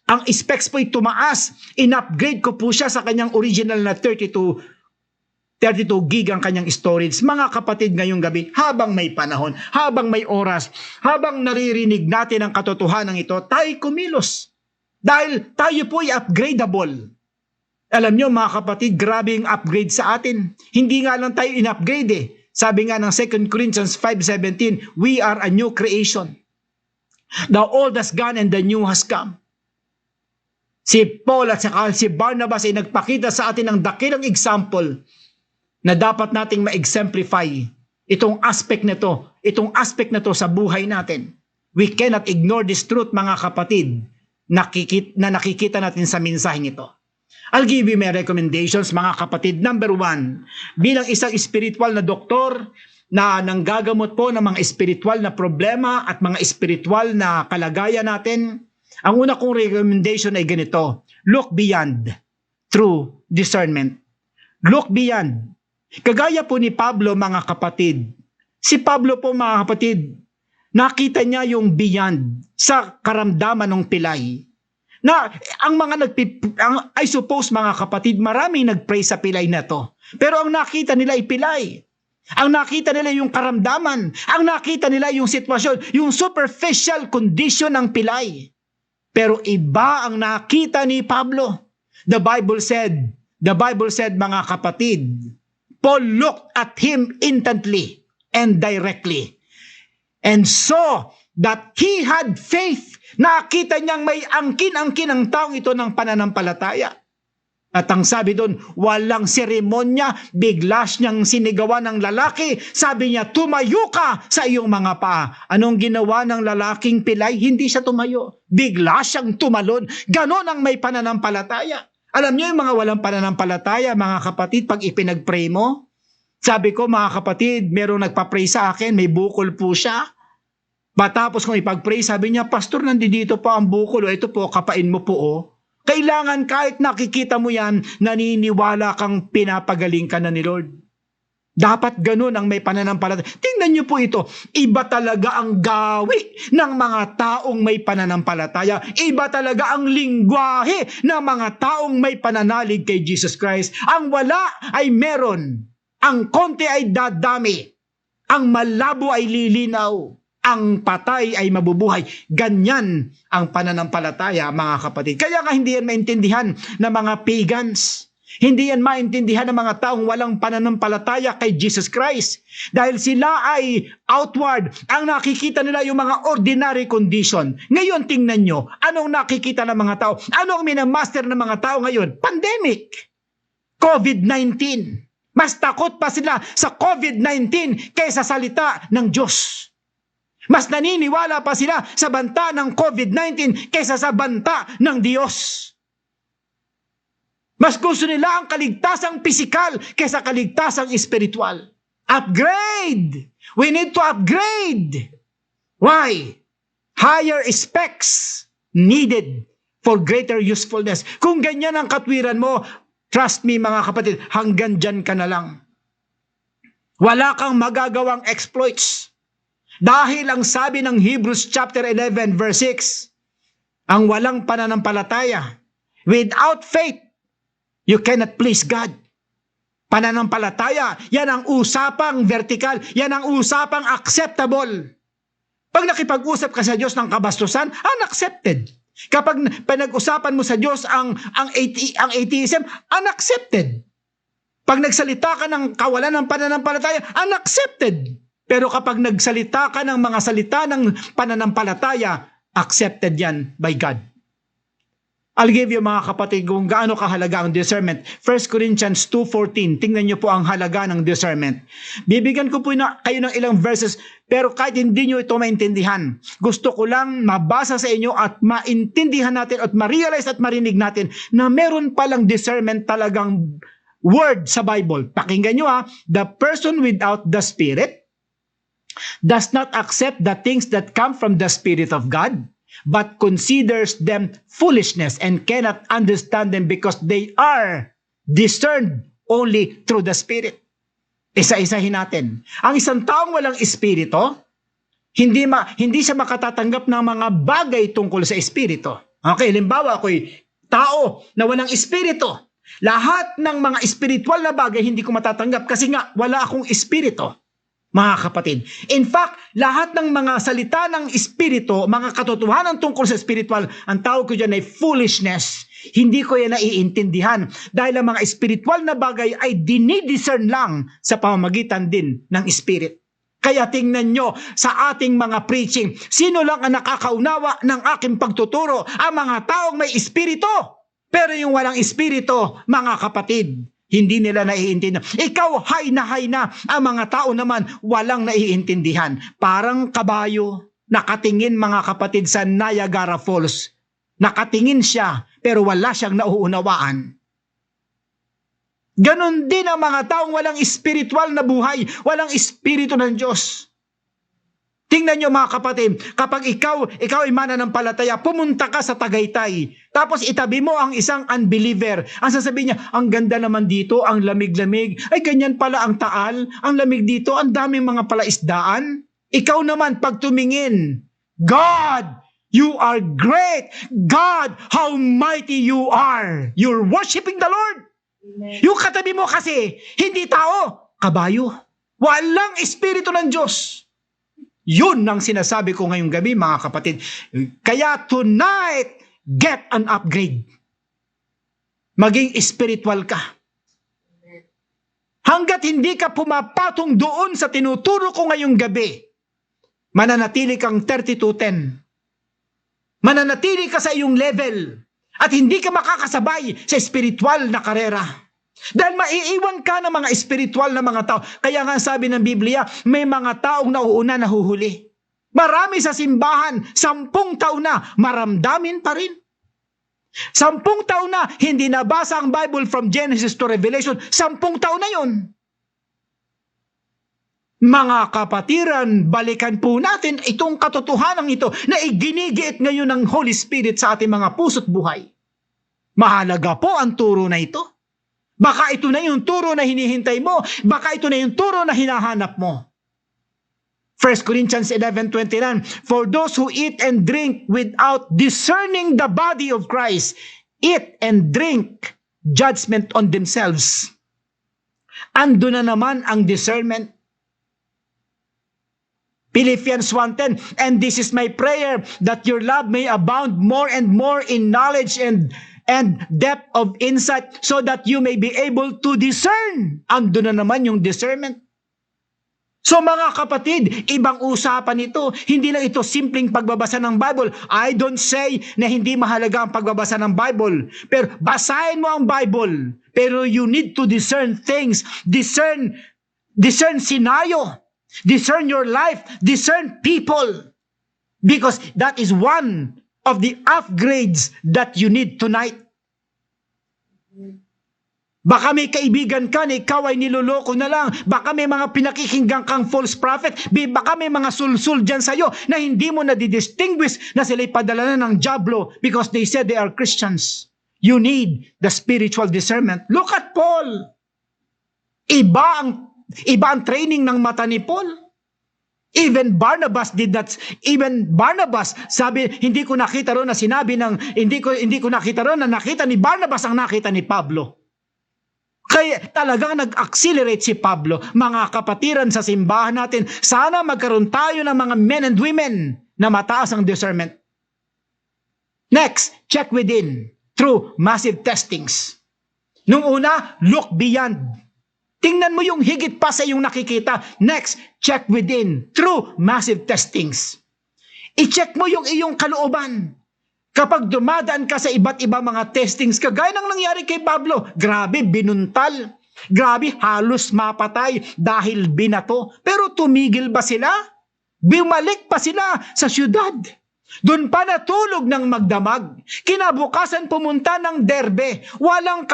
Ang specs po ay tumaas. In-upgrade ko po siya sa kanyang original na 32 gig ang kanyang storage. Mga kapatid, ngayong gabi, habang may panahon, habang may oras, habang naririnig natin ang katotohanan ito, tayo kumilos. Dahil tayo po ay upgradable. Alam nyo mga kapatid, grabe yung upgrade sa atin. Hindi nga lang tayo in-upgrade eh. Sabi nga ng 2 Corinthians 5:17, we are a new creation. The old has gone and the new has come. Si Paul at saka si Barnabas ay nagpakita sa atin ng dakilang example na dapat nating ma-exemplify itong aspect na to sa buhay natin. We cannot ignore this truth mga kapatid na nakikita natin sa mensaheng ito. I'll give you my recommendations mga kapatid. Number 1, bilang isang spiritual na doktor na nanggagamot po ng mga spiritual na problema at mga spiritual na kalagayan natin, ang una kong recommendation ay ganito: look beyond through discernment. Look beyond. Kagaya po ni Pablo mga kapatid. Si Pablo po mga kapatid, nakita niya yung beyond sa karamdaman ng pilay. Na I suppose mga kapatid, maraming nagpray sa pilay na to. Pero ang nakita nila ay pilay. Ang nakita nila yung karamdaman. Ang nakita nila yung sitwasyon, yung superficial condition ng pilay. Pero iba ang nakita ni Pablo. The Bible said mga kapatid, Paul looked at him intently and directly and saw that he had faith. Nakita niyang may angkin-angkin ang taong ito ng pananampalataya. At ang sabi doon, walang seremonya, bigla niyang sinigawan ng lalaki. Sabi niya, tumayo ka sa iyong mga paa. Anong ginawa ng lalaking pilay? Hindi siya tumayo. Bigla siyang tumalon. Ganon ang may pananampalataya. Alam niyo yung mga walang pananampalataya, mga kapatid, pag ipinag-pray mo, sabi ko mga kapatid, merong nagpa-pray sa akin, may bukol po siya. Matapos kong ipag-pray, sabi niya, Pastor, nandito pa ang bukol. Ito po, kapain mo po. Oh. Kailangan kahit nakikita mo yan, naniniwala kang pinapagaling ka na ni Lord. Dapat ganun ang may pananampalataya. Tingnan niyo po ito. Iba talaga ang gawi ng mga taong may pananampalataya. Iba talaga ang lingwahe ng mga taong may pananalig kay Jesus Christ. Ang wala ay meron. Ang konti ay dadami. Ang malabo ay lilinaw. Ang patay ay mabubuhay. Ganyan ang pananampalataya, mga kapatid. Kaya nga hindi yan maintindihan ng mga pagans. Hindi yan maintindihan ng mga taong walang pananampalataya kay Jesus Christ. Dahil sila ay outward. Ang nakikita nila yung mga ordinary condition. Ngayon tingnan nyo, anong nakikita ng mga tao? Anong minamaster ng mga tao ngayon? Pandemic. COVID-19. Mas takot pa sila sa COVID-19 kaysa salita ng Diyos. Mas naniniwala pa sila sa banta ng COVID-19 kaysa sa banta ng Diyos. Mas gusto nila ang kaligtasang pisikal kaysa kaligtasang espiritual. Upgrade! We need to upgrade! Why? Higher specs needed for greater usefulness. Kung ganyan ang katwiran mo, trust me mga kapatid, hanggang dyan ka na lang. Wala kang magagawang exploits. Dahil ang sabi ng Hebrews chapter 11 verse 6, ang walang pananampalataya, without faith, you cannot please God. Pananampalataya, yan ang usapang vertical, yan ang usapang acceptable. Pag nakipag-usap ka sa Diyos ng kabastusan, unaccepted. Kapag pinag-usapan mo sa Diyos ang atheism, unaccepted. Pag nagsalita ka ng kawalan ng pananampalataya, unaccepted. Pero kapag nagsalita ka ng mga salita ng pananampalataya, accepted yan by God. I'll give you mga kapatid kung gaano kahalaga ang discernment. 1 Corinthians 2:14. Tingnan niyo po ang halaga ng discernment. Bibigyan ko po kayo ng ilang verses, pero kahit hindi niyo ito maintindihan, gusto ko lang mabasa sa inyo at maintindihan natin at ma-realize at marinig natin na meron palang discernment talagang word sa Bible. Pakinggan niyo ha. The person without the Spirit does not accept the things that come from the Spirit of God, but considers them foolishness and cannot understand them because they are discerned only through the Spirit. Isa-isahin natin. Ang isang taong walang espiritu, hindi siya makatatanggap ng mga bagay tungkol sa espiritu. Okay, halimbawa ako'y tao na walang espiritu. Lahat ng mga espiritual na bagay hindi ko matatanggap kasi nga wala akong espiritu. Mga kapatid. In fact, lahat ng mga salita ng espiritu, mga katotohanan tungkol sa spiritual, ang tawag ko dyan ay foolishness. Hindi ko yan naiintindihan dahil ang mga spiritual na bagay ay dinidiscern lang sa pamamagitan din ng spirit. Kaya tingnan nyo sa ating mga preaching, sino lang ang nakakaunawa ng aking pagtuturo? Ang mga taong may espiritu. Pero yung walang espiritu, mga kapatid, hindi nila naiintindihan. Ikaw, hay na. Ang mga tao naman, walang naiintindihan. Parang kabayo, nakatingin mga kapatid sa Niagara Falls. Nakatingin siya, pero wala siyang nauunawaan. Ganon din ang mga taong walang spiritual na buhay, walang espiritu ng Diyos. Tingnan nyo mga kapatid, kapag ikaw ay mananampalataya, pumunta ka sa Tagaytay, tapos itabi mo ang isang unbeliever. Ang sasabihin niya, ang ganda naman dito, ang lamig-lamig, ay ganyan pala ang Taal, ang lamig dito, ang daming mga palaisdaan. Ikaw naman pag tumingin, God, you are great. God, how mighty you are. You're worshiping the Lord. Amen. Yung katabi mo kasi, hindi tao, kabayo. Walang espiritu ng Diyos. Yun ang sinasabi ko ngayong gabi mga kapatid. Kaya tonight, get an upgrade. Maging spiritual ka. Hanggat hindi ka pumapatong doon sa tinuturo ko ngayong gabi, mananatili kang 32-10. Mananatili ka sa iyong level at hindi ka makakasabay sa spiritual na karera. Dahil maiiwan ka ng mga espiritual na mga tao. Kaya nga sabi ng Biblia, may mga taong nauuna nahuhuli. Marami sa simbahan, 10 taon na, maramdamin pa rin. 10 taon na, hindi nabasa ang Bible from Genesis to Revelation. 10 taon na yun. Mga kapatiran, balikan po natin itong katotohanan ito na iginigiit ngayon ng Holy Spirit sa ating mga puso't buhay. Mahalaga po ang turo na ito. Baka ito na yung turo na hinihintay mo. Baka ito na yung turo na hinahanap mo. 1 Corinthians 11:29, for those who eat and drink without discerning the body of Christ, eat and drink judgment on themselves. Ando na naman ang discernment. Philippians 1:10, and this is my prayer, that your love may abound more and more in knowledge and depth of insight, so that you may be able to discern. Ando na naman yung discernment. So mga kapatid, ibang usapan ito. Hindi lang ito simpleng pagbabasa ng Bible. I don't say na hindi mahalaga ang pagbabasa ng Bible. Pero basahin mo ang Bible. Pero you need to discern things. Discern scenario. Discern your life. Discern people. Because that is one of the upgrades that you need tonight. Baka may kaibigan ka na ikaw ay niloloko na lang. Baka may mga pinakikinggan kang false prophet. Baka may mga sulsul dyan sa'yo na hindi mo na-distinguish na sila'y padala na ng diablo because they said they are Christians. You need the spiritual discernment. Look at Paul. Iba ang training ng mata ni Paul. Even Barnabas did that. Even Barnabas sabi, hindi ko nakita ron na sinabi ng hindi ko nakita ron na nakita ni Barnabas ang nakita ni Pablo. Kaya talagang nag-accelerate si Pablo. Mga kapatiran sa simbahan natin, sana magkaroon tayo ng mga men and women na mataas ang discernment. Next, check within through massive testings. Nung una, look beyond. Tingnan mo yung higit pa sa iyong nakikita. Next, check within through massive testings. I-check mo yung iyong kalooban. Kapag dumadaan ka sa iba't ibang mga testings, kagaya ng nangyari kay Pablo, grabe, binuntal. Grabe, halos mapatay dahil binato. Pero tumigil ba sila? Bumalik pa sila sa syudad. Doon pa natulog ng magdamag. Kinabukasan pumunta ng Derbe. Walang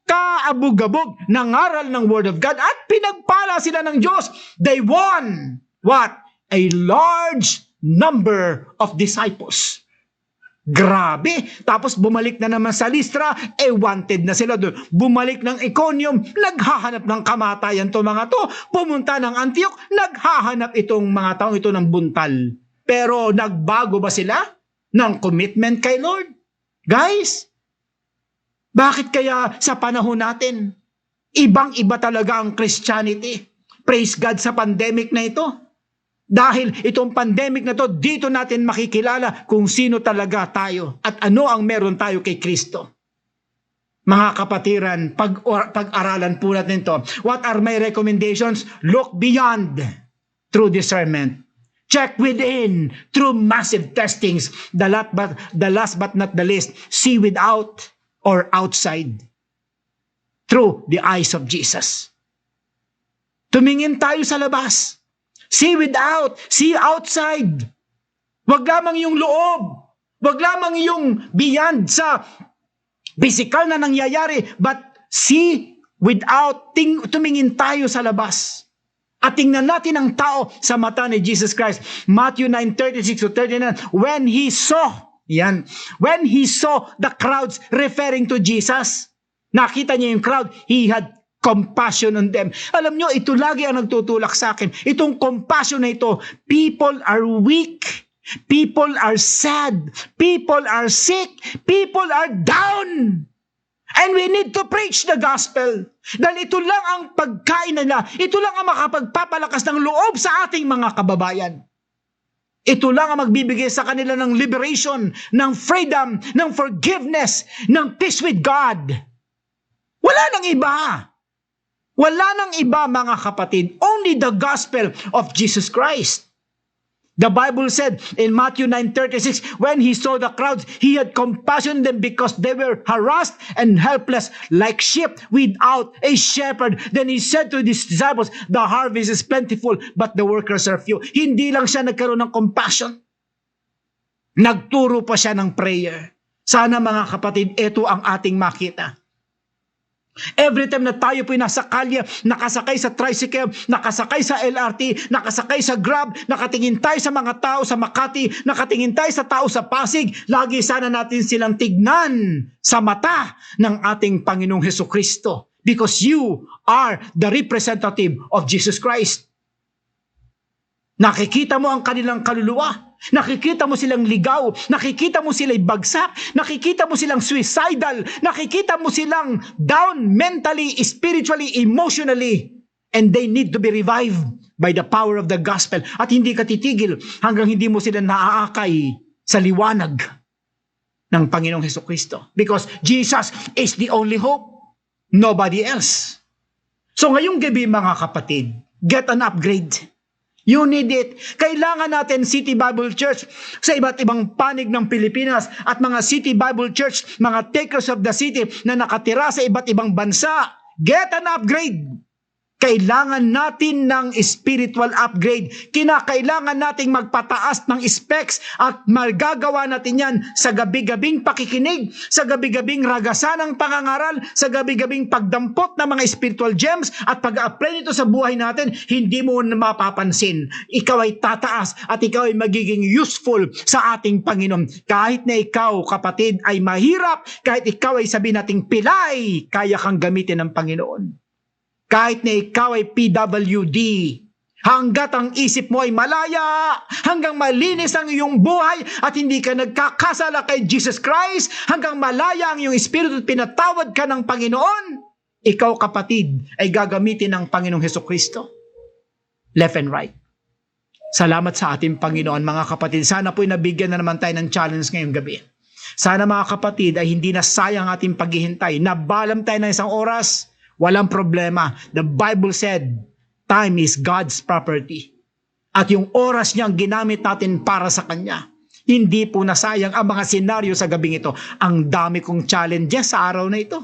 kaabog-abog ng aral ng Word of God at pinagpala sila ng Diyos. They won what? A large number of disciples. Grabe. Tapos bumalik na naman sa Listra, wanted na sila doon. Bumalik ng Iconium, naghahanap ng kamatayan to mga to. Pumunta ng Antioch, naghahanap itong mga taong ito ng buntal. Pero nagbago ba sila ng commitment kay Lord? Guys, bakit kaya sa panahon natin, ibang-iba talaga ang Christianity? Praise God sa pandemic na ito. Dahil itong pandemic na to, dito natin makikilala kung sino talaga tayo at ano ang meron tayo kay Kristo. Mga kapatiran, pag-aralan po natin to. What are my recommendations? Look beyond through discernment. Check within through massive testings. The last but not the least, see without or outside through the eyes of Jesus. Tumingin tayo sa labas. See without, see outside. Wag lamang yung loob. Wag lamang yung beyond sa physical na nangyayari, but see without, tumingin tayo sa labas. At tingnan natin ang tao sa mata ni Jesus Christ. Matthew 9:36-39, when he saw the crowds referring to Jesus, nakita niya yung crowd, he had compassion on them. Alam nyo, ito lagi ang nagtutulak sa akin. Itong compassion na ito, people are weak, people are sad, people are sick, people are down. And we need to preach the gospel. Dahil ito lang ang pagkain nila, ito lang ang makapagpapalakas ng loob sa ating mga kababayan. Ito lang ang magbibigay sa kanila ng liberation, ng freedom, ng forgiveness, ng peace with God. Wala nang iba. Wala nang iba, mga kapatid. Only the gospel of Jesus Christ. The Bible said in Matthew 9:36, when he saw the crowds, he had compassion on them because they were harassed and helpless like sheep without a shepherd. Then he said to his disciples, the harvest is plentiful, but the workers are few. Hindi lang siya nagkaroon ng compassion. Nagturo pa siya ng prayer. Sana, mga kapatid, ito ang ating makita. Every time na tayo po'y nasa kalye, nakasakay sa tricycle, nakasakay sa LRT, nakasakay sa Grab, nakatingin tayo sa mga tao sa Makati, nakatingin tayo sa tao sa Pasig, lagi sana natin silang tignan sa mata ng ating Panginoong Hesukristo. Because you are the representative of Jesus Christ. Nakikita mo ang kanilang kaluluwa. Nakikita mo silang ligaw, nakikita mo silang bagsak, nakikita mo silang suicidal, nakikita mo silang down mentally, spiritually, emotionally, and they need to be revived by the power of the gospel. At hindi ka titigil hanggang hindi mo sila naaakay sa liwanag ng Panginoong Hesukristo. Because Jesus is the only hope, nobody else. So ngayong gabi, mga kapatid, get an upgrade. You need it. Kailangan natin City Bible Church sa iba't ibang panig ng Pilipinas at mga City Bible Church, mga takers of the city na nakatira sa iba't ibang bansa. Get an upgrade. Kailangan natin ng spiritual upgrade. Kinakailangan nating magpataas ng specs at magagawa natin yan sa gabi-gabing pakikinig, sa gabi-gabing ragasan ng pangangaral, sa gabi-gabing pagdampot ng mga spiritual gems at pag-apply nito sa buhay natin, hindi mo na mapapansin. Ikaw ay tataas at ikaw ay magiging useful sa ating Panginoon. Kahit na ikaw, kapatid, ay mahirap, kahit ikaw ay sabihin nating pilay, kaya kang gamitin ng Panginoon. Kahit na ikaw ay PWD, hanggat ang isip mo ay malaya, hanggang malinis ang iyong buhay at hindi ka nagkakasala kay Jesus Christ, hanggang malaya ang iyong espiritu at pinatawad ka ng Panginoon, ikaw, kapatid, ay gagamitin ng Panginoong Hesukristo. Left and right. Salamat sa ating Panginoon, mga kapatid. Sana po'y nabigyan na naman tayo ng challenge ngayong gabi. Sana, mga kapatid, ay hindi na sayang ating paghihintay. Nabalam tayo ng isang oras. Walang problema. The Bible said, time is God's property. At yung oras niyang ginamit natin para sa Kanya. Hindi po nasayang ang mga senaryo sa gabing ito. Ang dami kong challenges sa araw na ito.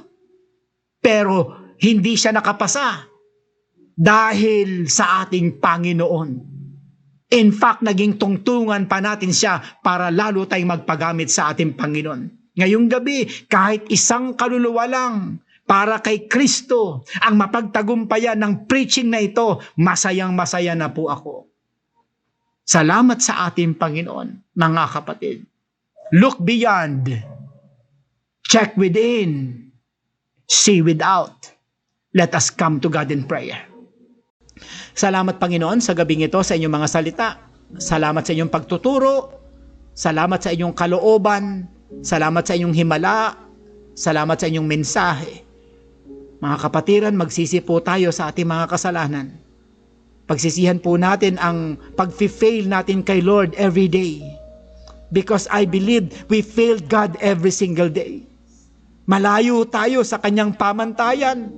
Pero hindi siya nakapasa dahil sa ating Panginoon. In fact, naging tungtungan pa natin siya para lalo tayong magpagamit sa ating Panginoon. Ngayong gabi, kahit isang kaluluwa lang para kay Kristo ang mapagtagumpayan ng preaching na ito, masayang-masaya na po ako. Salamat sa ating Panginoon, mga kapatid. Look beyond. Check within. See without. Let us come to God in prayer. Salamat, Panginoon, sa gabing ito sa inyong mga salita. Salamat sa inyong pagtuturo. Salamat sa inyong kalooban. Salamat sa inyong himala. Salamat sa inyong mensahe. Mga kapatiran, magsisi po tayo sa ating mga kasalanan. Pagsisihan po natin ang pag-fail natin kay Lord every day. Because I believe we failed God every single day. Malayo tayo sa kanyang pamantayan.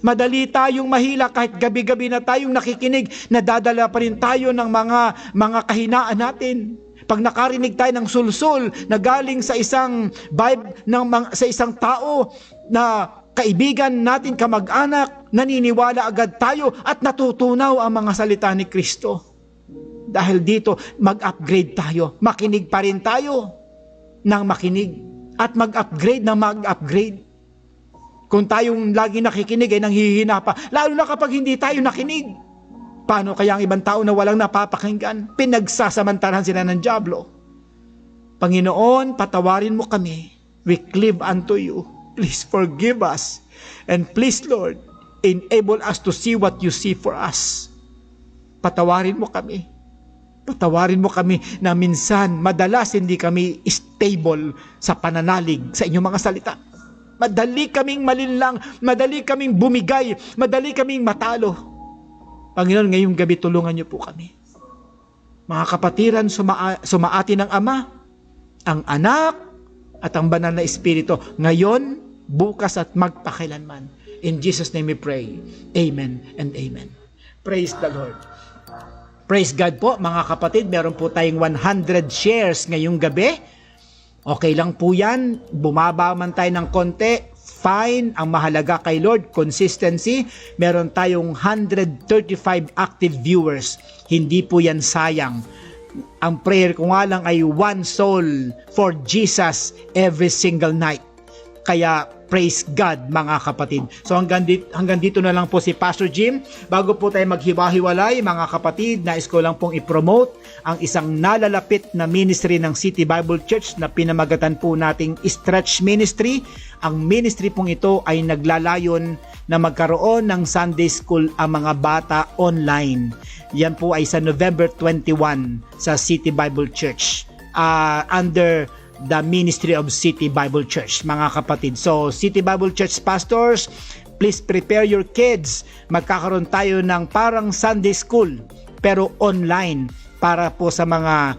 Madali tayong mahila kahit gabi-gabi na tayong nakikinig, nadadala pa rin tayo ng mga kahinaan natin. Pag nakarinig tayo ng sulsul na galing sa isang vibe sa isang tao na kaibigan natin, kamag-anak, naniniwala agad tayo at natutunaw ang mga salita ni Kristo. Dahil dito, mag-upgrade tayo. Makinig pa rin tayo ng makinig at mag-upgrade na mag-upgrade. Kung tayong lagi nakikinig ay nanghihina pa, lalo na kapag hindi tayo nakinig. Paano kaya ang ibang tao na walang napapakinggan? Pinagsasamantalahan sila ng dyablo. Panginoon, patawarin mo kami. We cleave unto you. Please forgive us. And please, Lord, enable us to see what you see for us. Patawarin mo kami. Patawarin mo kami na minsan, madalas hindi kami stable sa pananalig sa inyong mga salita. Madali kaming malinlang, madali kaming bumigay, madali kaming matalo. Panginoon, ngayong gabi tulungan niyo po kami. Mga kapatiran, sumaati ng Ama, ang Anak, at ang Banal na Espiritu, ngayon, bukas at magpakailanman. In Jesus' name we pray. Amen and amen. Praise the Lord. Praise God po, mga kapatid. Meron po tayong 100 shares ngayong gabi. Okay lang po yan. Bumaba man tayo ng konti. Fine. Ang mahalaga kay Lord, consistency. Meron tayong 135 active viewers. Hindi po yan sayang. Ang prayer ko nga lang ay one soul for Jesus every single night. Kaya praise God, mga kapatid. So hanggang dito na lang po si Pastor Jim. Bago po tayo maghiwa-hiwalay, mga kapatid, nais ko lang pong i-promote ang isang nalalapit na ministry ng City Bible Church na pinamagatan po nating Stretch Ministry. Ang ministry pong ito ay naglalayon na magkaroon ng Sunday School ang mga bata online. Yan po ay sa November 21 sa City Bible Church under the Ministry of City Bible Church, mga kapatid. So, City Bible Church pastors, please prepare your kids. Magkakaroon tayo ng parang Sunday School, pero online, para po sa mga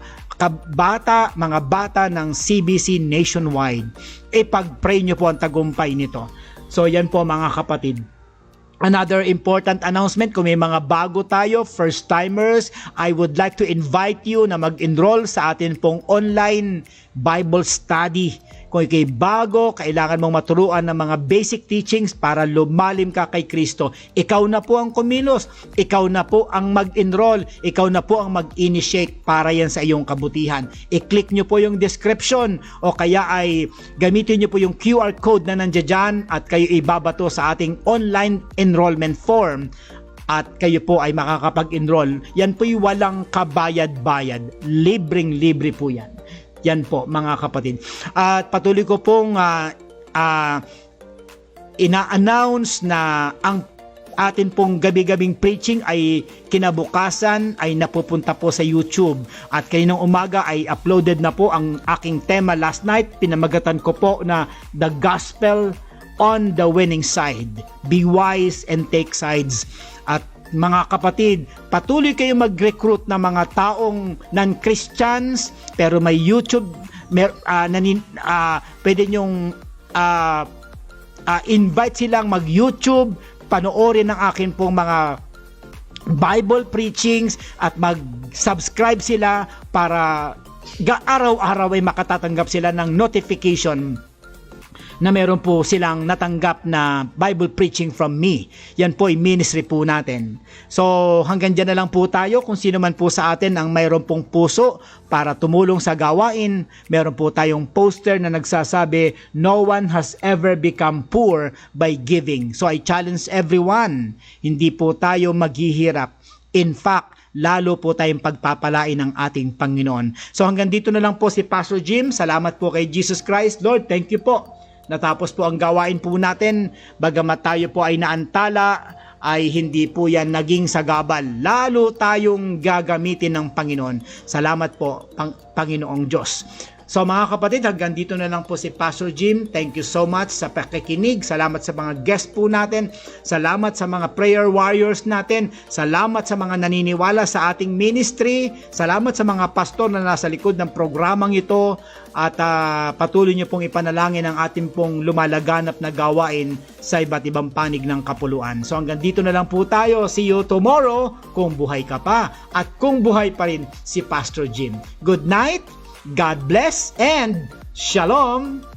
bata ng CBC nationwide. Ipag-pray nyo po ang tagumpay nito. So, yan po, mga kapatid. Another important announcement, kung may mga bago tayo, first-timers, I would like to invite you na mag-enroll sa atin pong online Bible study. Kung ikay bago, kailangan mong maturuan ng mga basic teachings para lumalim ka kay Kristo. Ikaw na po ang kumilos, ikaw na po ang mag-enroll, ikaw na po ang mag-initiate para yan sa iyong kabutihan. I-click nyo po yung description o kaya ay gamitin nyo po yung QR code na nandiyan dyan at kayo ibabato sa ating online enrollment form at kayo po ay makakapag-enroll. Yan po'y walang kabayad-bayad. Libreng-libre po yan. Yan po, mga kapatid. At patuloy ko pong ina-announce na ang atin pong gabi-gabing preaching ay kinabukasan ay napupunta po sa YouTube. At kaninang umaga ay uploaded na po ang aking tema last night. Pinamagatan ko po na The Gospel on the Winning Side. Be wise and take sides. At mga kapatid, patuloy kayong mag-recruit ng mga taong non-Christians pero may YouTube, pwede nyong invite silang mag-YouTube, panoorin ang akin pong mga Bible preachings at mag-subscribe sila para araw-araw ay makatatanggap sila ng notification na meron po silang natanggap na Bible preaching from me. Yan po ay ministry po natin. So hanggang dyan na lang po tayo. Kung sino man po sa atin ang mayroon pong puso para tumulong sa gawain, meron po tayong poster na nagsasabi, "No one has ever become poor by giving." So I challenge everyone, hindi po tayo maghihirap. In fact, lalo po tayong pagpapalain ng ating Panginoon. So hanggang dito na lang po si Pastor Jim. Salamat po kay Jesus Christ. Lord, thank you po. Natapos po ang gawain po natin. Bagamat tayo po ay naantala, ay hindi po yan naging sagabal. Lalo tayong gagamitin ng Panginoon. Salamat po, Panginoong Diyos. So mga kapatid, hanggang dito na lang po si Pastor Jim. Thank you so much sa pakikinig. Salamat sa mga guest po natin. Salamat sa mga prayer warriors natin. Salamat sa mga naniniwala sa ating ministry. Salamat sa mga pastor na nasa likod ng programang ito. At patuloy niyo pong ipanalangin ang ating pong lumalaganap na gawain sa iba't ibang panig ng kapuluan. So hanggang dito na lang po tayo. See you tomorrow kung buhay ka pa. At kung buhay pa rin si Pastor Jim. Good night. God bless and Shalom!